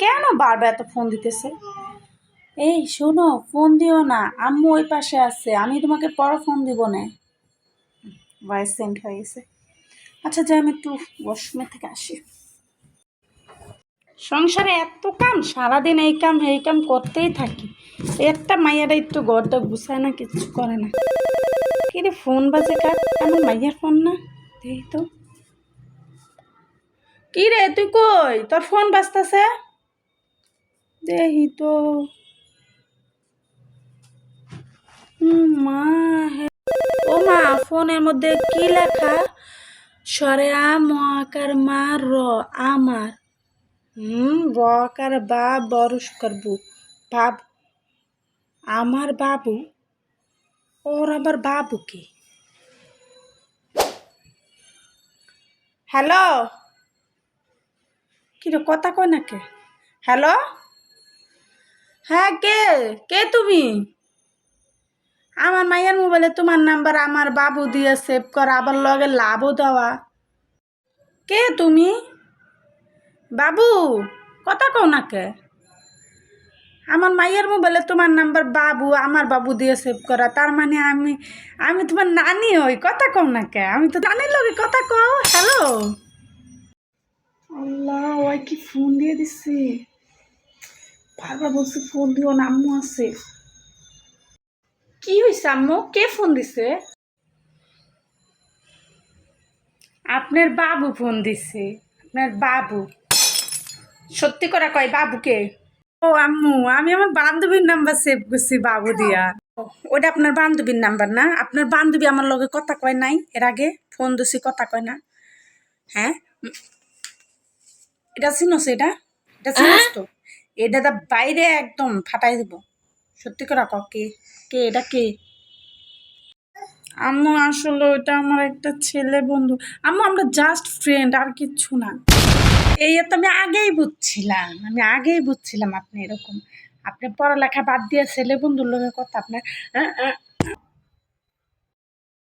কেন বারবার এত ফোন দিতেছে? এই শোনো, ফোন দিও না, আম্মু ওই পাশে আছে, আমি তোমাকে পরে ফোন দিব না। ভয়েস সেন্ড হয়ে গেছে। আচ্ছা যাই, আমি একটু ওয়াশরুমের থেকে আসি। সংসারে এত কাম, সারাদিন এই কাম এই কাম করতেই থাকি। একটা মাইয়ারা একটু ঘরটা গুছায় না, কিছু করে না। কিরে ফোন বাজে কার? আমার মাইয়ার ফোন না, দেখি তো। কি রে তুই কই? তোর ফোন বাজতেছে, দেখি তো। মা, ও মা, ফোনের মধ্যে কি লেখা? সরে আ মহাকার মা র, আমার। বকার বা বড় সুকার বু, বাবু, আমার বাবু। ওর আবার বাবু কি? হ্যালো, কিরে কথা কয় না কে? হ্যালো, হ্যাঁ কে? কে তুমি? আমার মাইয়ার মোবাইলে তোমার নাম্বার আমার বাবু দিয়ে সেভ করা, আবার লগে লাভও দেওয়া। কে তুমি? বাবু, কথা কও না কে? আমার মাইয়ার মোবাইলে তোমার নাম্বার বাবু, আমার বাবু দিয়ে সেভ করা, তার মানে আমি আমি তোমার নানি হই। কথা কও না কে? আমি তো নানির লগে কথা কও। হ্যালো, আল্লাহ, ওই কি ফোন দিয়ে দিচ্ছে? বারবার বলছি ফোন দিও না, আম্মু আছে। কি হয়েছে আম্মু? কে ফোন দিছে? আপনার বাবু ফোন দিছে। আপনার বাবু? সত্যি করে কয় বাবুকে? ও আম্মু, আমি আমার বান্ধবীর নাম্বার সেভ করছি বাবু দিয়া। ওটা আপনার বান্ধবীর নাম্বার না? আপনার বান্ধবী আমার লগে কথা কয় নাই এর আগে? ফোন দিছি, কথা কয় না? হ্যাঁ, এটা চিনস? এটা এটা চিনস তো? এটা দা বাইরে একদম ফাটাই দিব। সত্যি করে ক, কে? কে এটা কে? আম্মু আসলে ওইটা আমার একটা ছেলে বন্ধু। আম্মু আমরা জাস্ট ফ্রেন্ড, আর কিচ্ছু না। এই তো আমি আগেই বুঝছিলাম আপনি এরকম। আপনি পড়ালেখা বাদ দিয়ে ছেলে বন্ধুর লোকের কথা আপনার।